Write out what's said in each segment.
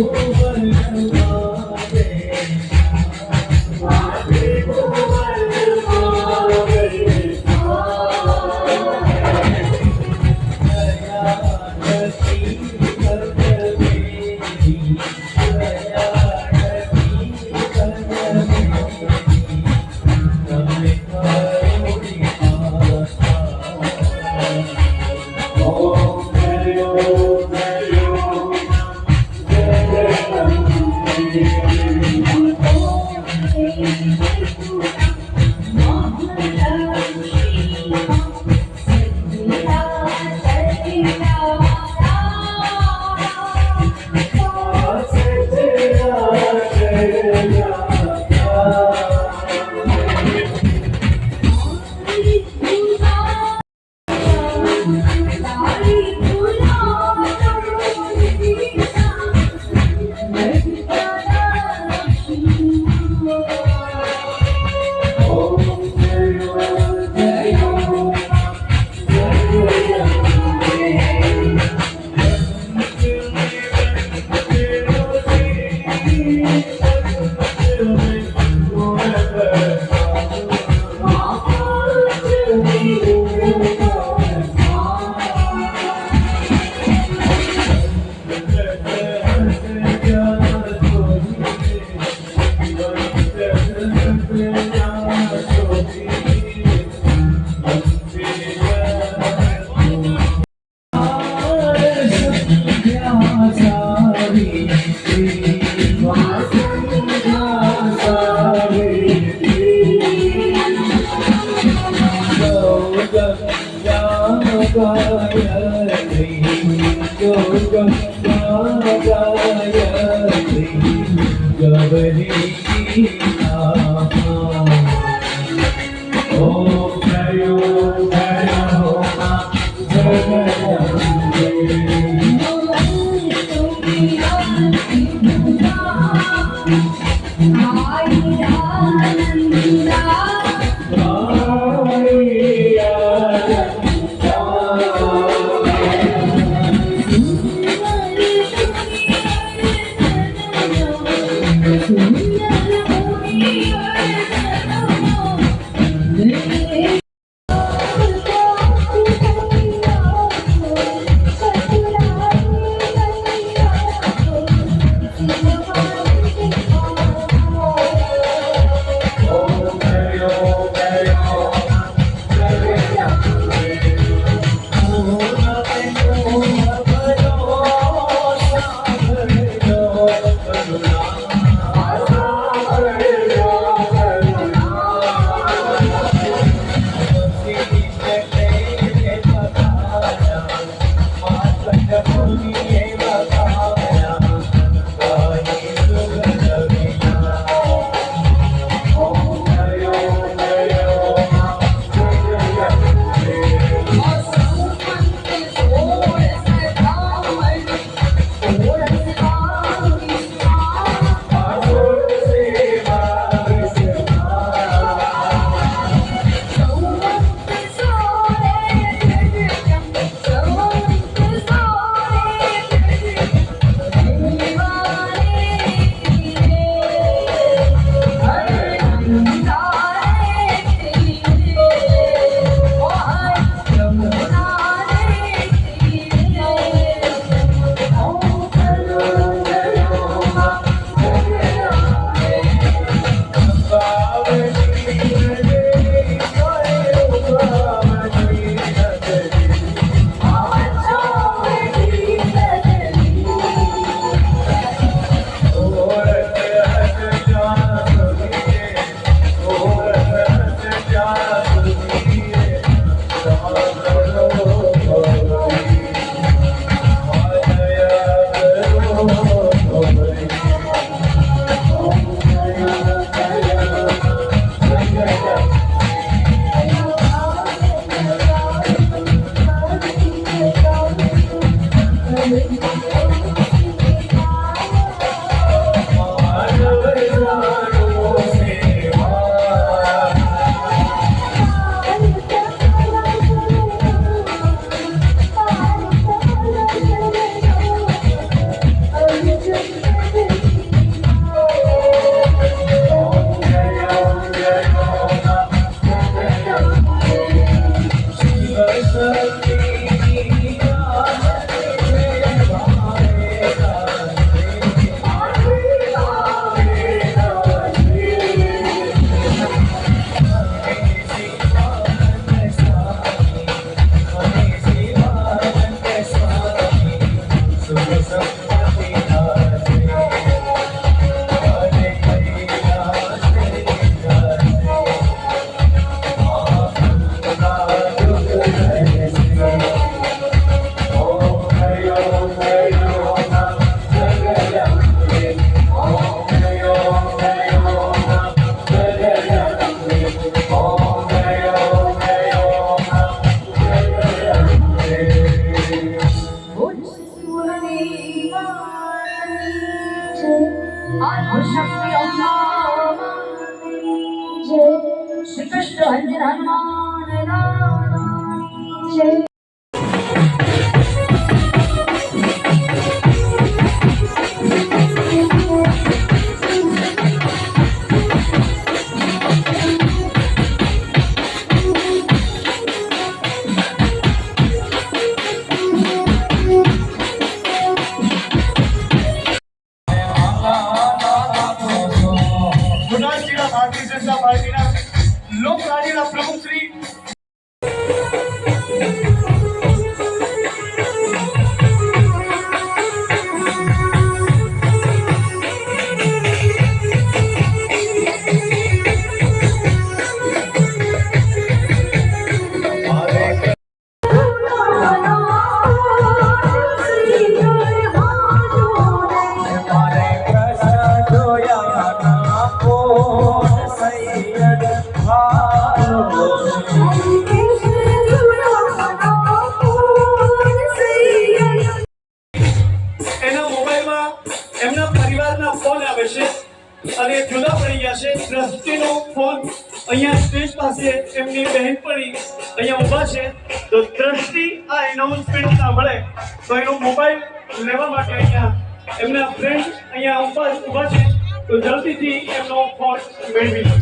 Thank you. Shri Krishna Hanuman जय। भारतीय जनता पार्टीના લોકરાજ્યના પ્રમુખ શ્રી એમના પરિવારના ફોન આવે છે અને જુદા પડી ગયા છે। દ્રષ્ટિનો ફોન અહીંયા સ્ટેજ પાસે એમની બહેનપણી અહીંયા ઊભા છે, તો દ્રષ્ટિ આ એનાઉન્સમેન્ટ સાંભળે તો એનો મોબાઈલ લેવા માટે અહીંયા એમના ફ્રેન્ડ અહીંયા ઊભા છે, તો જલ્દીથી એમનો ફોન મેળવી લો।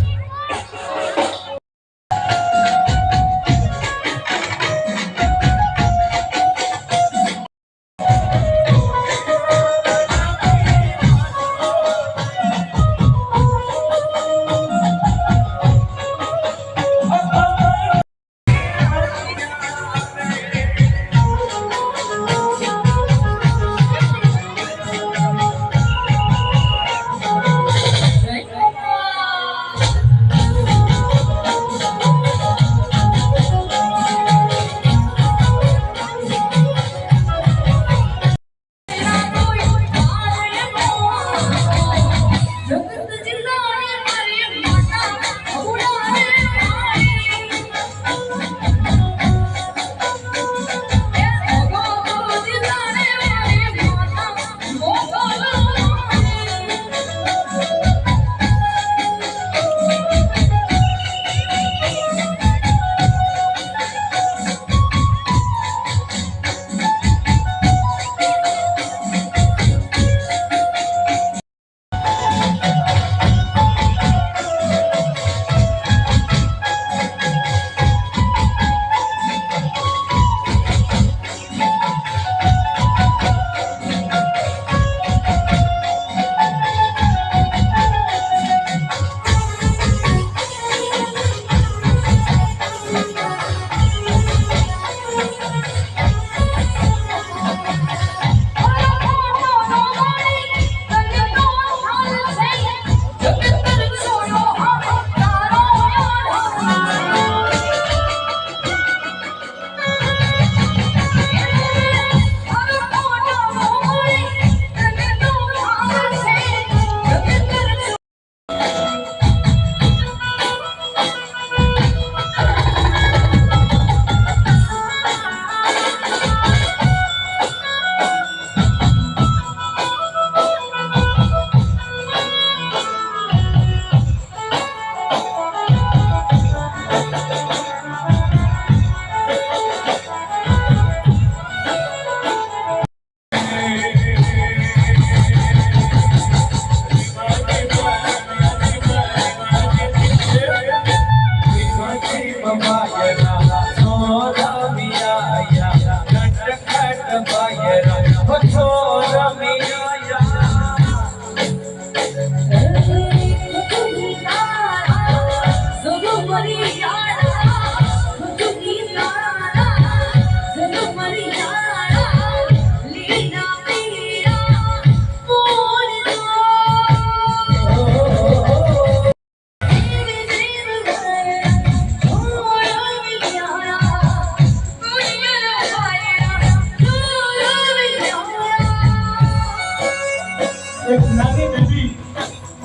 એક નાની બેબી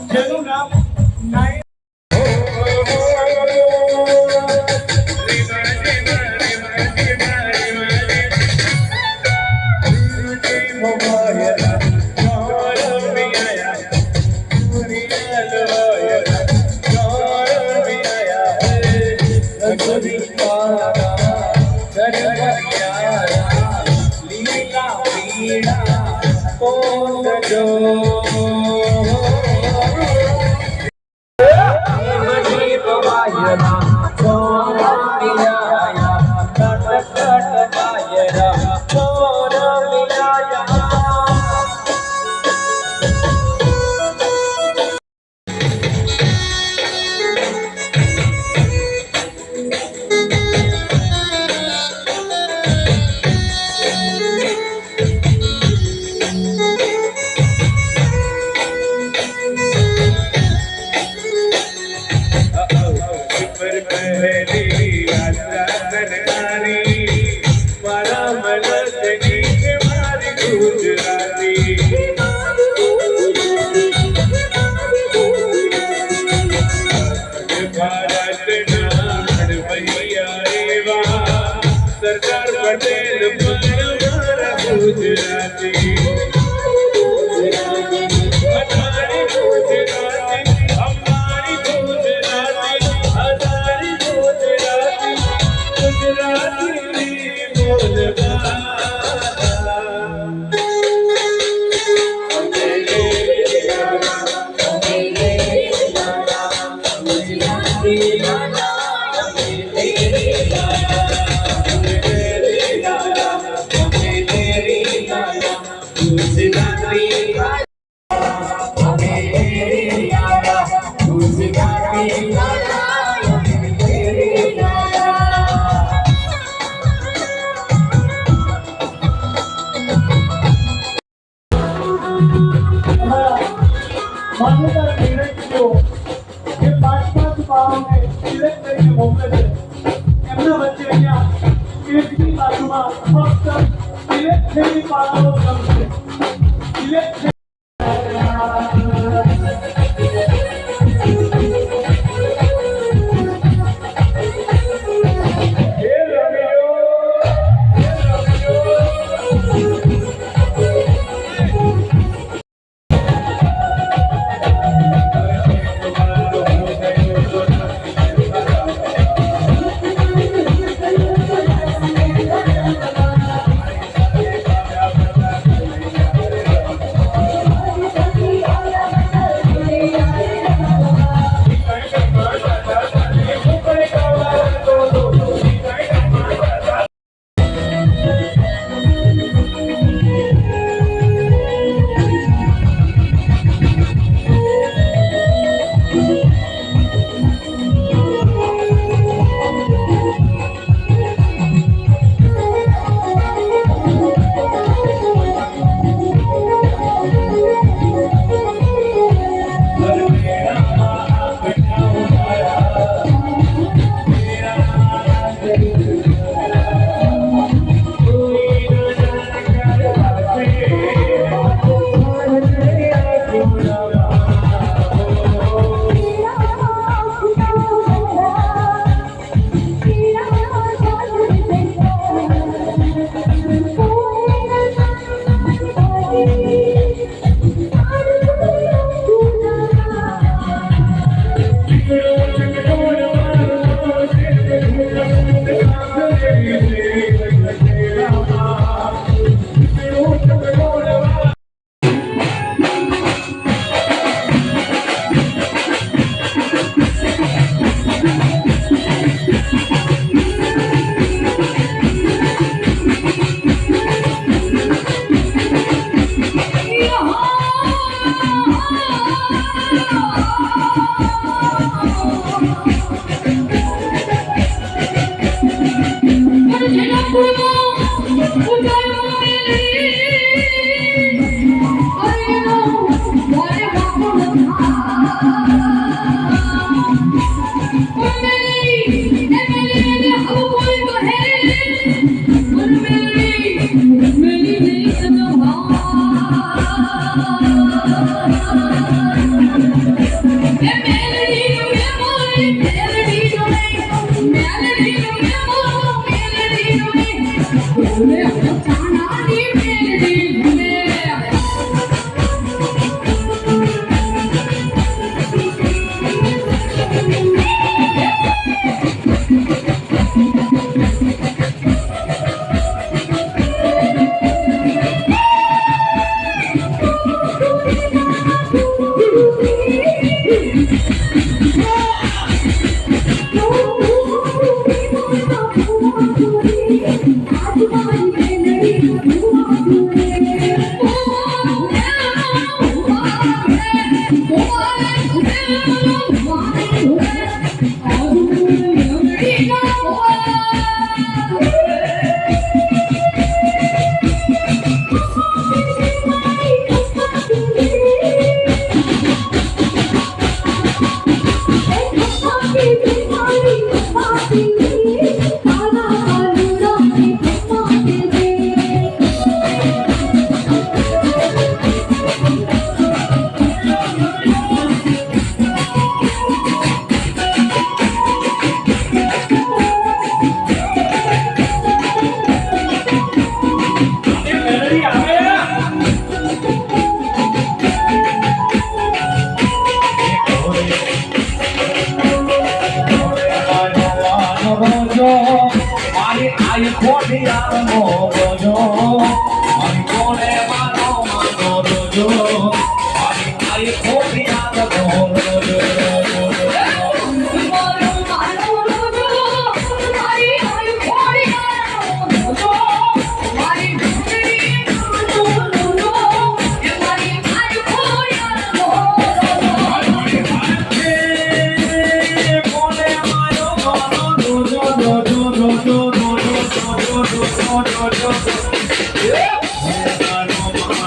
જેનું નામ નાઈ सरकार पटेल गुजराती हमारी गुजराती हमारी गुजराती हमारी गुजराती गुजराती बोलबा માન્યતા નિર્ણય કર્યો કે 5 બાળકોને સિલેક્ટ કરીને મોકલે છે એમના વચ્ચે અહીંયા સ્ટેજની બાજુમાં ફક્ત સિલેક્ટ થયેલી બાળકો ગમશે સિલેક્ટ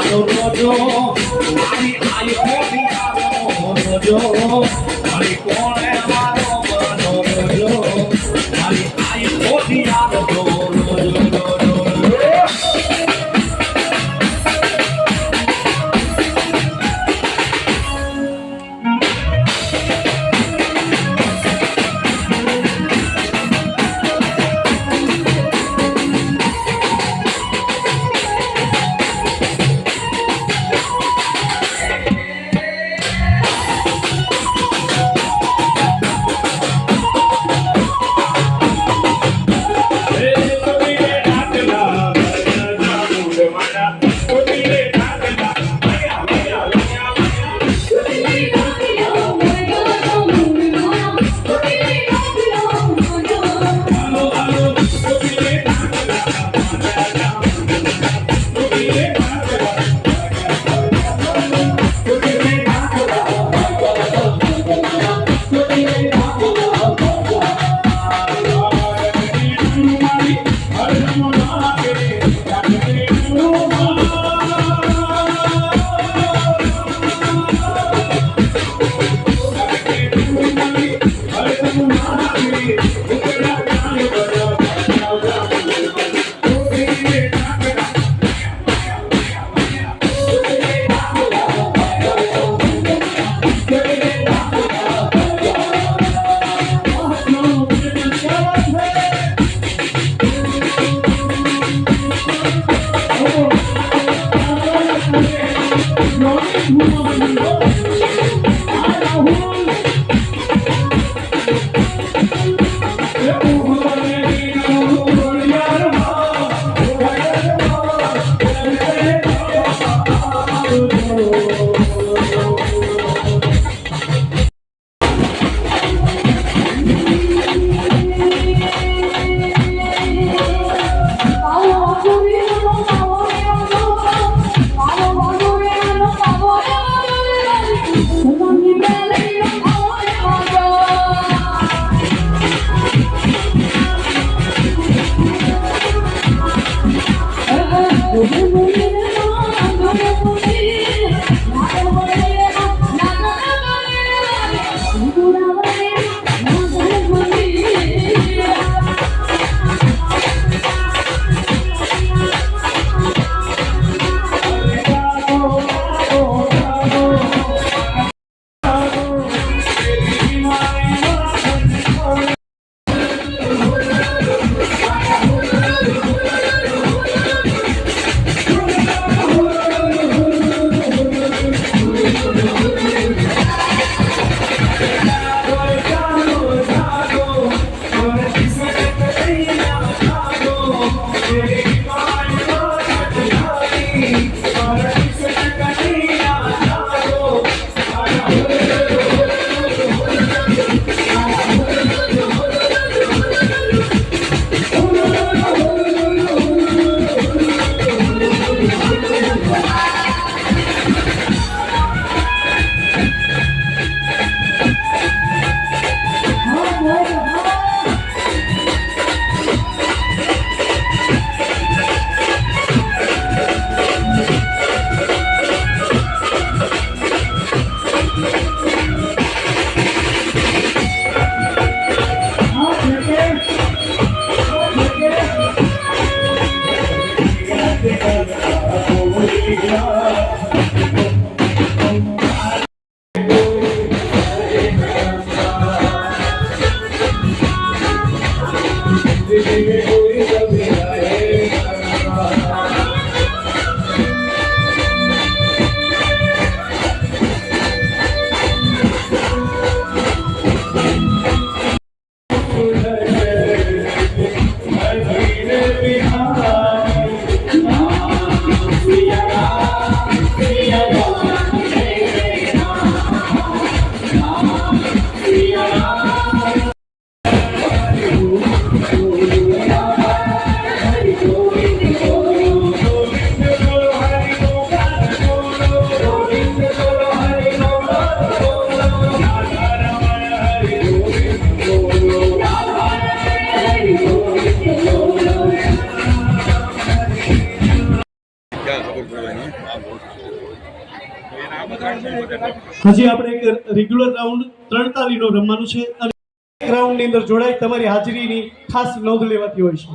યારો રોજો મારી આઈ ખોટી યારો રોજો મારી કોણે મારો મનો રોજો મારી આઈ ખોટી યારો રોજો હજી આપણે એક રેગ્યુલર રાઉન્ડ 3 તાલીનો રમવાનું છે અને એક રાઉન્ડની અંદર જોડાઈ તમારી હાજરીની ખાસ નોંધ લેવાતી હોય છે.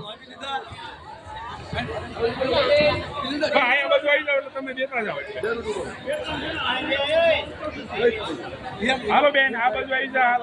હાલો બેન આ બાજુ આવી જા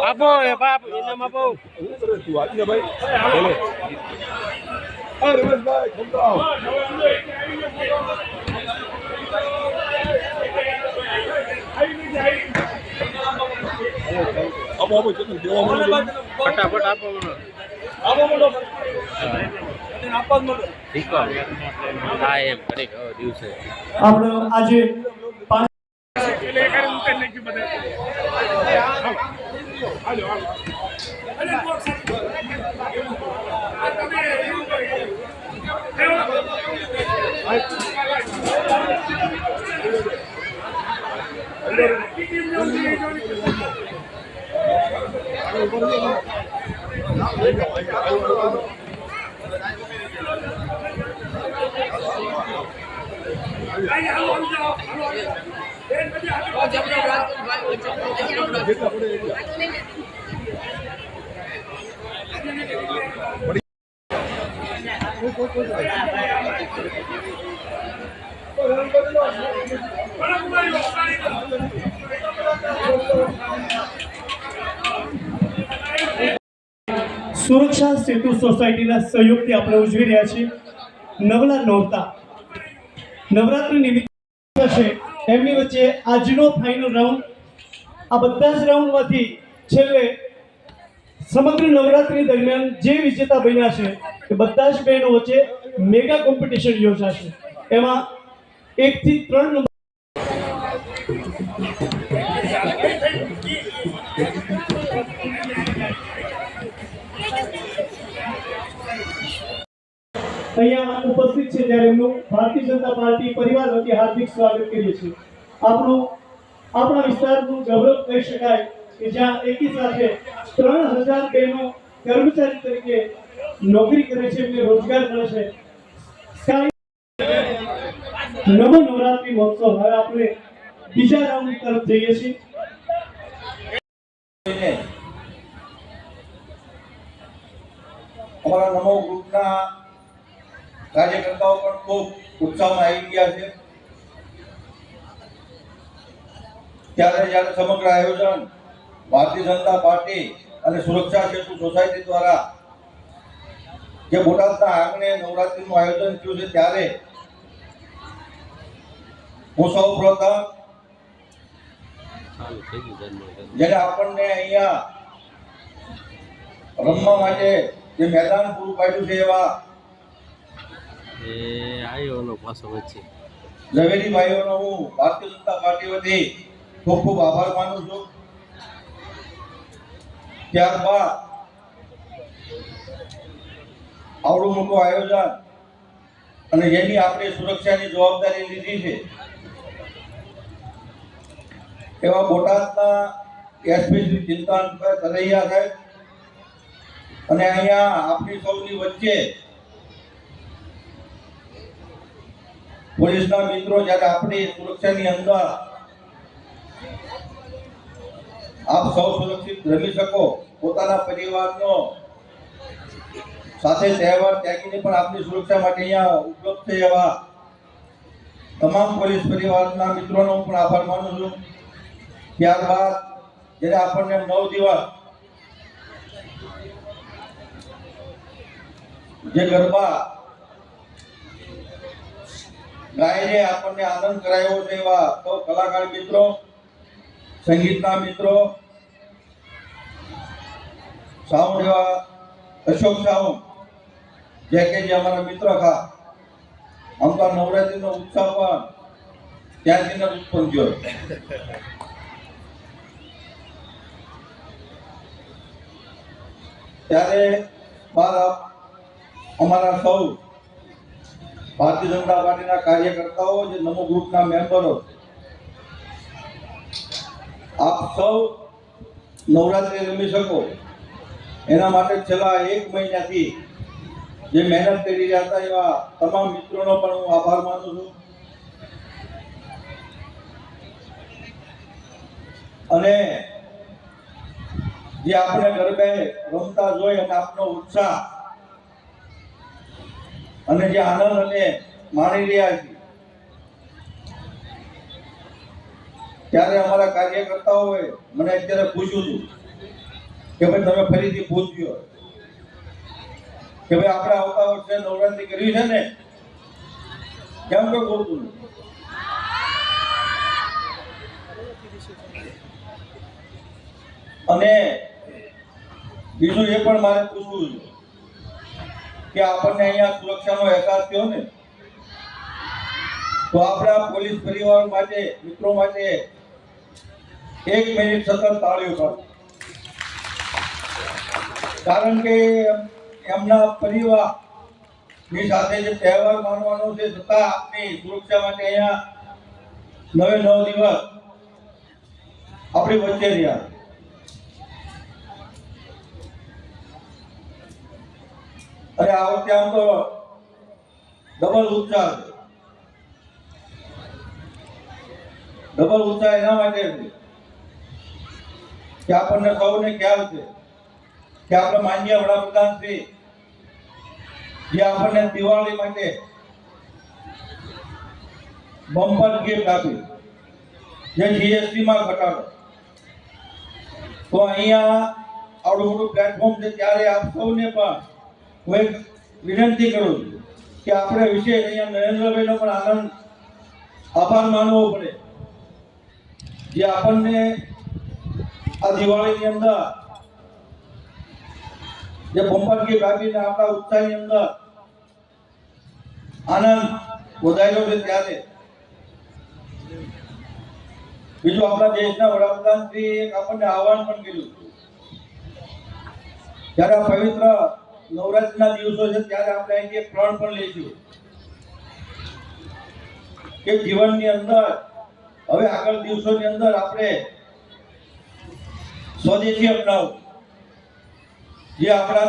આપો એ બાપ એનામ આપો ફટાફટ આપો આપણો આજે સુરક્ષા સેતુ સોસાયટીના સહયોગથી આપણે ઉજવી રહ્યા છીએ નવલા નોરતા. નવરાત્રી નિમિત્તે છે એમની વચ્ચે આજનો ફાઇનલ રાઉન્ડ. આ બધા જ રાઉન્ડમાંથી છેલ્લે સમગ્ર નવરાત્રી દરમિયાન જે વિજેતા બન્યા છે એ બધા જ બહેનો વચ્ચે મેગા કોમ્પિટિશન યોજાશે. એમાં 1 થી 3 નંબર અહીંયા ઉપસ્થિત છે ત્યારે એમનું ભારતીય જનતા પાર્ટી પરિવાર વતી હાર્દિક સ્વાગત કરીએ છીએ. આપણા વિસ્તારનું ગૌરવ કહી શકાય કે જ્યાં એકી સાથે 3000 બહેનો કર્મચારી તરીકે નોકરી કરે છે, એમને રોજગાર મળે છે. નવો નવરાત્રી મહોત્સવ. હવે આપણે બીજા રાઉન્ડ તરફ જઈએ છીએ. અમારા નમો ગ્રુપના કાર્યકર્તાઓ પણ ખૂબ ઉત્સાહમાં આવી ગયા છે. ત્યારે જ્યારે સમગ્ર આયોજન ભારતીય જનતા પાર્ટી અને સુરક્ષા સેતુ સોસાયટી દ્વારા જે બોટાદના આંગણે નવરાત્રીનું આયોજન થયું છે, ત્યારે હું સૌ પ્રથમ જેને આપણને અહીંયા રમવા માટે જે મેદાન પૂરું પાડ્યું છે એવા ઝવેરી ભાઈઓનો હું ભારતીય જનતા પાર્ટી વતી ખૂબ ખૂબ આભાર માનું છું. ત્યારબાદ આવડું મોટું આયોજન અને જેની આપણે સુરક્ષાની જવાબદારી લીધી છે એવા બોટાદના એસપી શ્રી ચિંતાનભાઈ કનૈયા સાહેબ અને અહીંયા આપણી સૌની વચ્ચે પોલીસના મિત્રો જ્યારે આપણી સુરક્ષાની અંદર આપ સૌ સુરક્ષિત રમી શકો, પોતાના પરિવારનો સાથે તહેવાર ત્યાગીને પણ આપની સુરક્ષા માટે અહીંયા ઉપલબ્ધ છે એવા તમામ પોલીસ પરિવારના મિત્રોનો હું પણ આભાર માનું છું. ત્યારબાદ જ્યારે આપણને 9 દિવસ જે ગરબા ગાયને આપણને આનંદ કરાયો છે એવા સૌ કલાકાર મિત્રો, સંગીતના મિત્રો, સાઉન્ડ એવા અશોક સાઉન્ડ જે કે જે અમારા મિત્ર ખા આમ તો નવરાત્રીનો ઉત્સાહ પણ ત્યાંથી ઉત્પન્ન થયો. ત્યારે અમારા સૌ ભારતીય જનતા પાર્ટીના કાર્યકર્તાઓ, જે નમો ગ્રુપના મેમ્બરો, આપ સૌ નવરાત્રિ રમી શકો એના માટે છેલ્લા 1 મહિનાથી જે મહેનત કરી રહ્યા હતા એવા તમામ મિત્રોનો પણ હું આભાર માનું છું. અને જે આપણે ગરબે રમતા જોઈ અને આપનો ઉત્સાહ અને જે આનંદ અને માણી રહ્યા છીએ, ત્યારે અમારા કાર્યકર્તાઓએ મને અત્યારે પૂછ્યું હતું કે ભાઈ તમે ફરીથી પૂછ્યો કે ભાઈ આપણે આવતા વર્ષે નવરાત્રી કરવી છે ને, કેમ કે બોલતું નથી. અને બીજું એ પણ મારે પૂછવું છે કે આપણને અહીંયા સુરક્ષાનો અહેસાસ થયો ને, તો આપણા પોલીસ પરિવાર માટે, મિત્રો માટે 1 મિનિટ સતત તાળીઓ પાડો. કારણ કે એમના પરિવારની સાથે જે તહેવાર માનવાનો છે, છતાં આપની સુરક્ષા માટે અહીંયા 9 દિવસ આપણી વચ્ચે રહ્યા. અને આ વખતે આમ તો ડબલ ઉત્સાહ છે. ડબલ ઉત્સાહ એના માટે છે કે આપણને સૌને ખ્યાલ છે કે આપણે માનનીય વડાપ્રધાન શ્રી જે આપણને દિવાળી માટે બમ્પર ગિફ્ટ આપી, જે GST માં ઘટાડો, તો અહીંયા આવડું મોટું પ્લેટફોર્મ છે ત્યારે આપ સૌને પણ હું એક વિનંતી કરું છું કે આપણે વિશેષ અહીંયા નરેન્દ્રભાઈનો પણ આભાર માનવો પડે, જે આપણને આ દિવાળીની અંદર જે બમ્પર ગિફ્ટ આપીને આપણા ઉત્સાહની અંદર આનંદ વધાર્યો છે. ત્યારે બીજું આપણા દેશના વડાપ્રધાન શ્રી એક આપણને આહવાન પણ કર્યું, જ્યારે આ પવિત્ર નવરાત્રિના દિવસો છે ત્યારે આપણે અહીંથી એક પ્રણ પણ લઈશું કે જીવનની અંદર હવે આગળ દિવસોની અંદર આપણે સ્વદેશી અપનાવવું, જે આપણા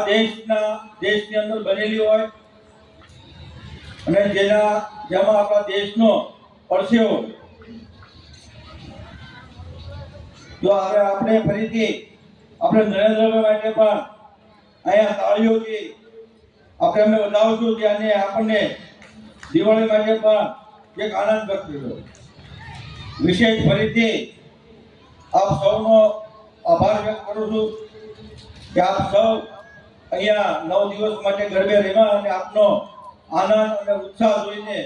દેશની અંદર બનેલી હોય અને જેમાં આપણા દેશનો પરસેવો. જો હવે આપણે ફરીથી આપણે નરેન્દ્રભાઈ માટે પણ અહીંયા તાળીઓથી આપણે એમને વધાવશું, અને આપણને દિવાળી માટે પણ એક આનંદ વ્યક્ત કર્યો. વિશેષ ફરીથી આપ સૌનો આભાર વ્યક્ત કરું છું કે આપ સૌ અહીંયા 9 દિવસ માટે ગરબે રમ્યા અને આપનો આનંદ અને ઉત્સાહ જોઈને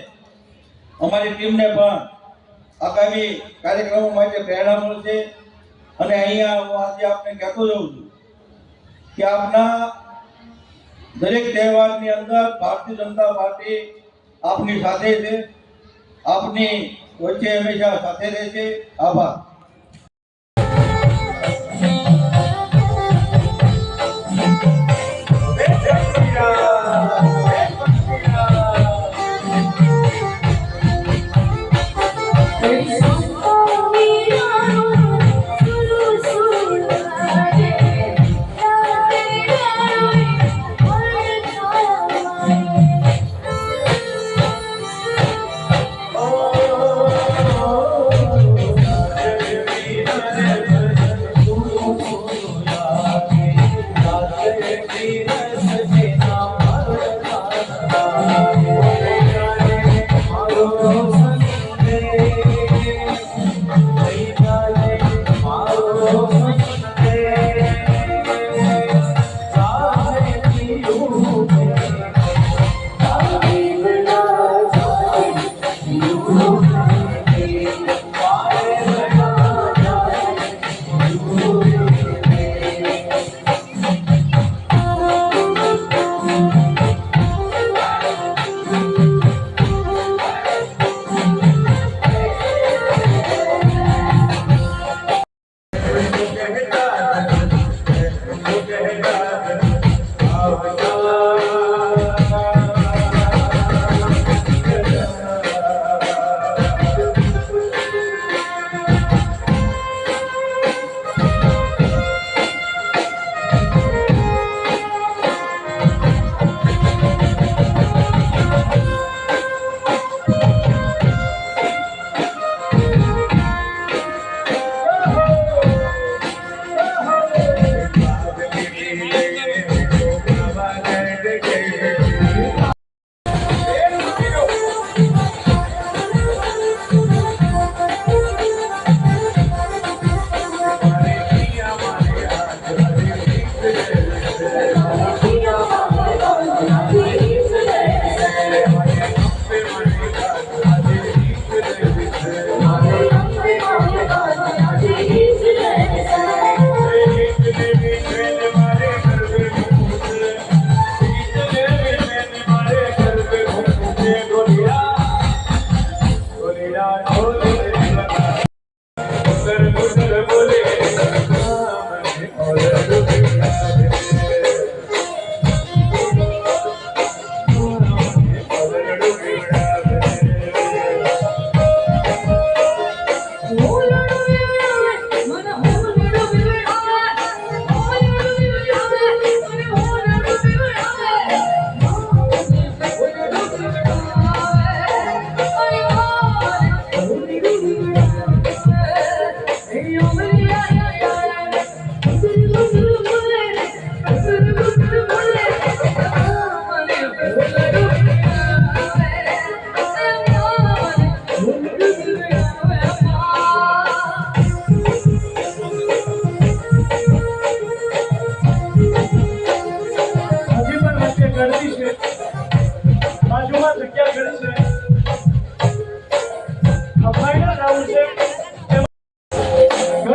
અમારી ટીમને પણ આગામી કાર્યક્રમો માટે પ્રેરણા મળશે. અને અહીંયા હું આજે આપને કહેતો જાઉં છું કે આપના દરેક તહેવારની અંદર ભારતીય જનતા પાર્ટી આપની સાથે છે, આપની વચ્ચે હંમેશા સાથે રહેશે. આભાર.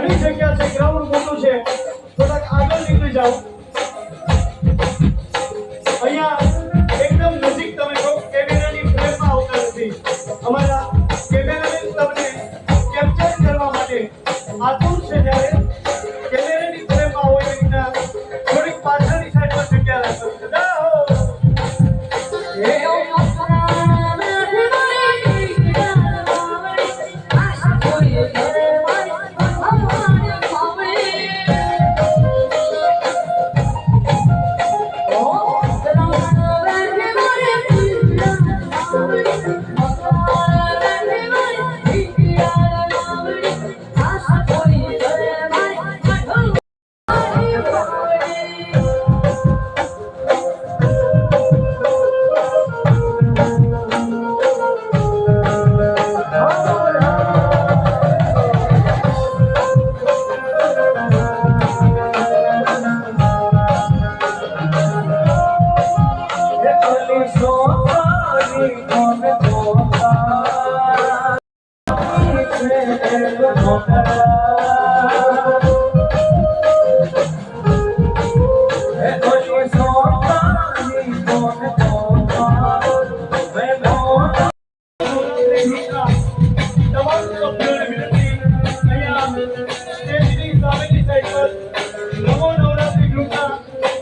ઘણી જગ્યા છે, ગ્રાઉન્ડ મોટું છે, થોડાક આગળ નીકળી જાઓ. અહીંયા એકદમ નજીક તમે કહો કેમેરાની ફ્રેમમાં આવતા નથી. અમારા કેમેરામેન તમને કેપ્ચર કરવા માટે આતુર છે. જ્યારે કેમેરાની ફ્રેમમાં હોય એવી રીતના થોડીક પાછળની સાઈડ પર જગ્યા રાખો.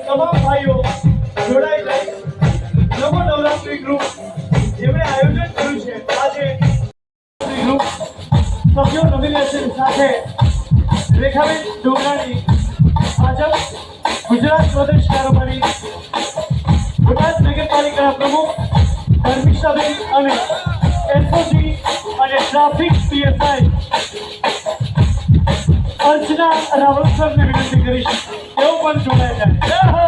તમામ ભાઈઓ જોડાઈ જાય. નમો નવરાત્રી ગ્રુપ જેમણે આયોજન કર્યું છે. આજે ગ્રુપ સભ્યો નોમિનેશન સાથે રેખાબેન ડોગરાણી, ભાજપ ગુજરાત પ્રદેશ કારોબારી, બોટાદ નગરપાલિકાના પ્રમુખ ધર્મિષ્ઠાબેન અને એસઓજી અને ટ્રાફિક પીએસઆઈ અર્ચના રાવલસરને વિનંતી કરીશ તેઓ પણ જોડાઈ જાય. જય હો.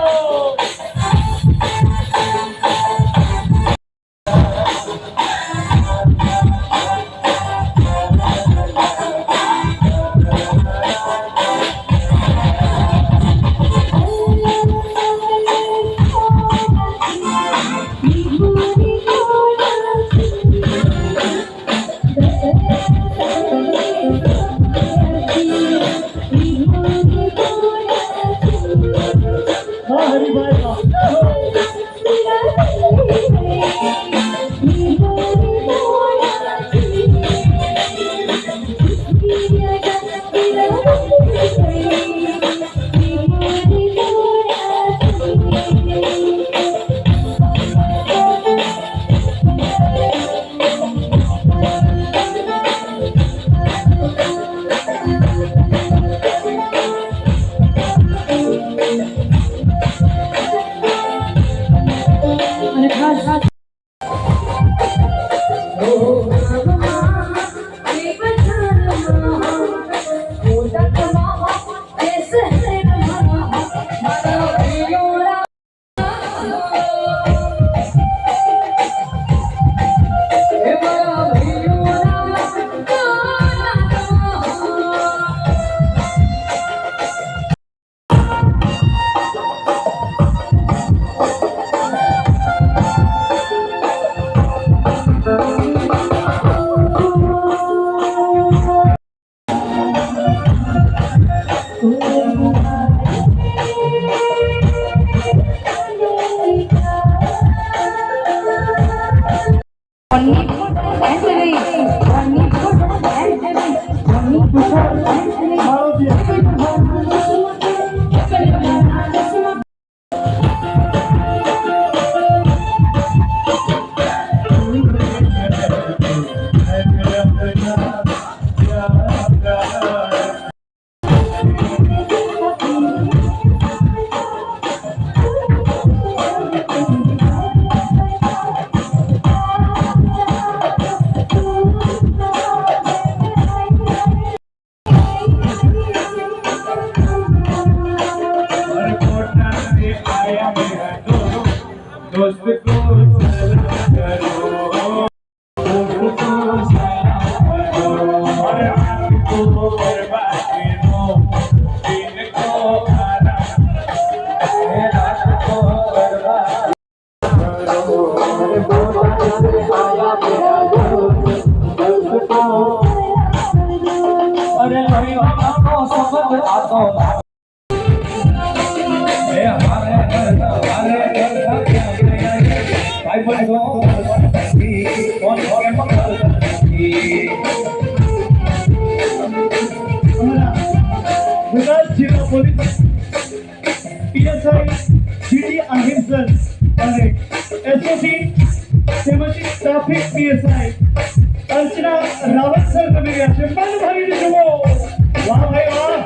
ગુજરાત જિલ્લા પોલીસ પીએસઆઈ જીડી આહિરસન અને એસઓસી તેમજ ટ્રાફિક પીએસઆઈ અર્ચના રાવત સર બની રહ્યા છે. મન ભરીને જુઓ. વાહ ભાઈ વાહ.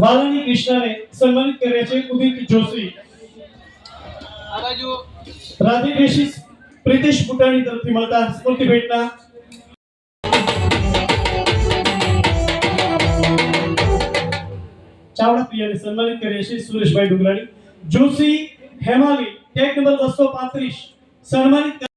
વાલાની કૃષ્ણને સન્માનિત કર્યા છે. ઉદિત જોશી, રાધે દેશી પ્રિતેશ પુટાણી તરફથી મળતા સ્મૃતિ ભેટના ચાવડા પ્રિયાને સન્માનિત કર્યા છે. સુરેશભાઈ ડુંગરાણી. જોશી હેમાલી ટેગ નંબર 235 સન્માનિત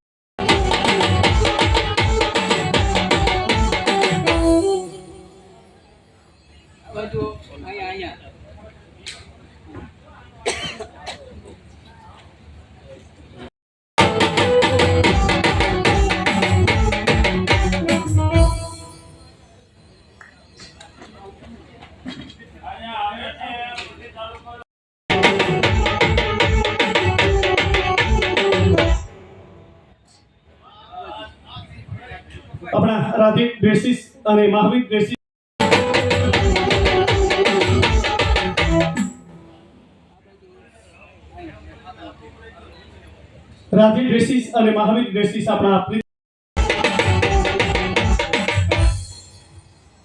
આપણા રાધિક ડ્રેસીસ અને મહાવીર ડ્રેસીસ રાધે ડ્રેસીસ અને મહાવીર ડ્રેસીસ આપણા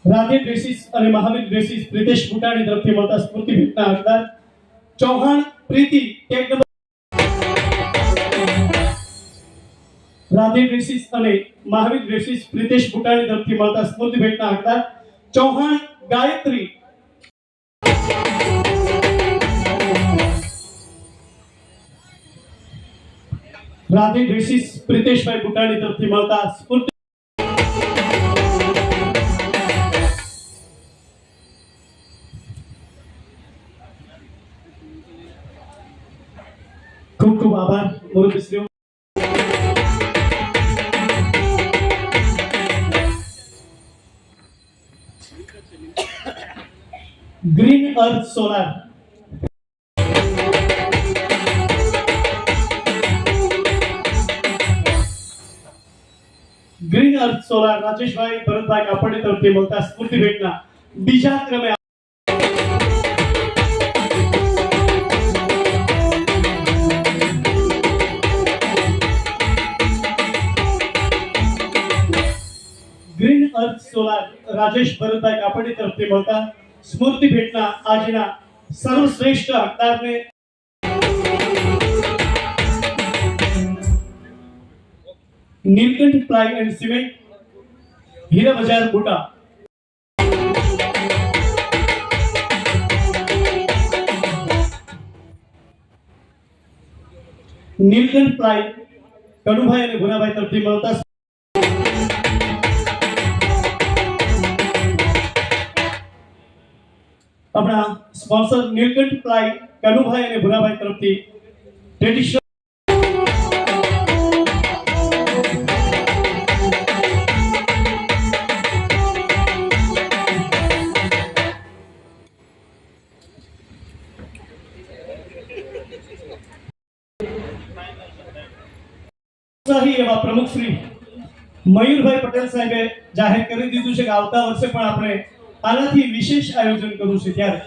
રાધે ડ્રેસીસ અને મહાવીર ડ્રેસીસ પ્રિતેશ બુટાણી તરફથી મળતા સ્ફૂર્તિ ભેટના હકદાર ચૌહાણ પ્રીતિ ટેગ નંબર રાધે ડ્રેસીસ અને મહાવીર ડ્રેસીસ પ્રિતેશ બુટાણી તરફથી મળતા સ્ફૂર્તિ ભેટના હકદાર ચૌહાણ ગાયત્રી રાધે ડ્રેસીસ પ્રિતેશભાઈ બુટાણી તરફથી મળતા સ્ફૂર્તિ ખૂબ ખૂબ આભાર મુરબ્બીશ્રીઓ. ગ્રીન અર્થ સોલાર ગ્રીન અર્થ સોલાર રાજેશભાઈ ભરતભાઈ કાપડી તરફથી મળતા સ્ફૂર્તિ ભેટના બીજા ક્રમે ગ્રીન અર્થ સોલાર રાજેશ ભરતભાઈ કાપડી તરફથી મળતા સ્મૃતિ ભેટના આજના સર્વશ્રેષ્ઠ હકદારને નીલકંઠ પ્લાય એન્ડ સિમેન્ટ હીરા બજાર બુટા નીલકંઠ પ્લાય કનુભાઈ અને ગુનાભાઈ તરફથી મળતા अपना स्पॉन्सर नीलकंठ प्लाई कनुभाई અને ભુરાભાઈ તરફથી ટ્રેડિશનલ સહી એવા પ્રમુખ શ્રી મયુરભાઈ પટેલ સાહેબે જાહેર કરી દીધું છે કે આવતા વર્ષે પણ આપણે આનાથી વિશેષ આયોજન કરવું છે. ત્યારે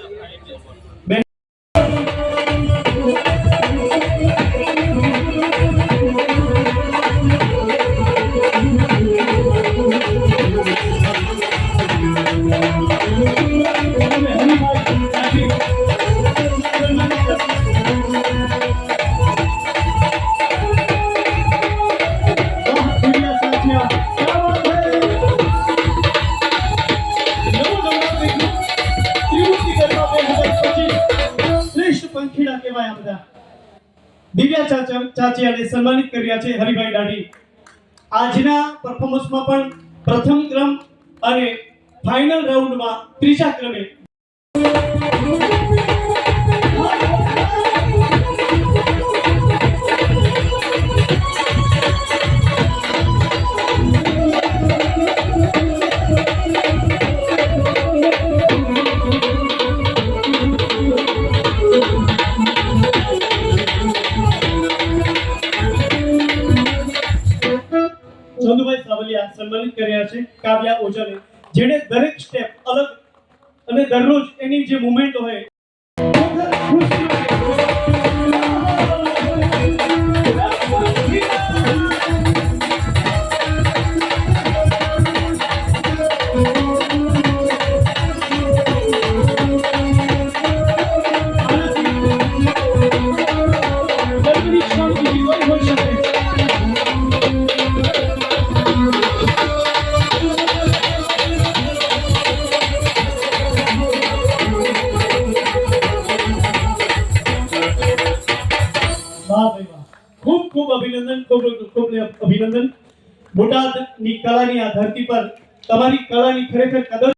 પંખીડા કહેવાય આ બધા દિવ્યા ચાચી અને સન્માનિત કર્યા છે હરિભાઈ દાઢી. આજના પરફોર્મન્સમાં પણ પ્રથમ ક્રમ અને ફાઇનલ રાઉન્ડમાં ત્રીજા ક્રમે ચંદુભાઈ સાવલિયા સન્માનિત કર્યા છે કાવ્યા ઓઝાને, જેણે દરેક સ્ટેપ અલગ અને દરરોજ એની જે મુવમેન્ટ હોય ખૂબ ખૂબ અભિનંદન, ખૂબ અભિનંદન. બોટાદની કલાની આ ધરતી પર તમારી કલાની ખરેખર કદર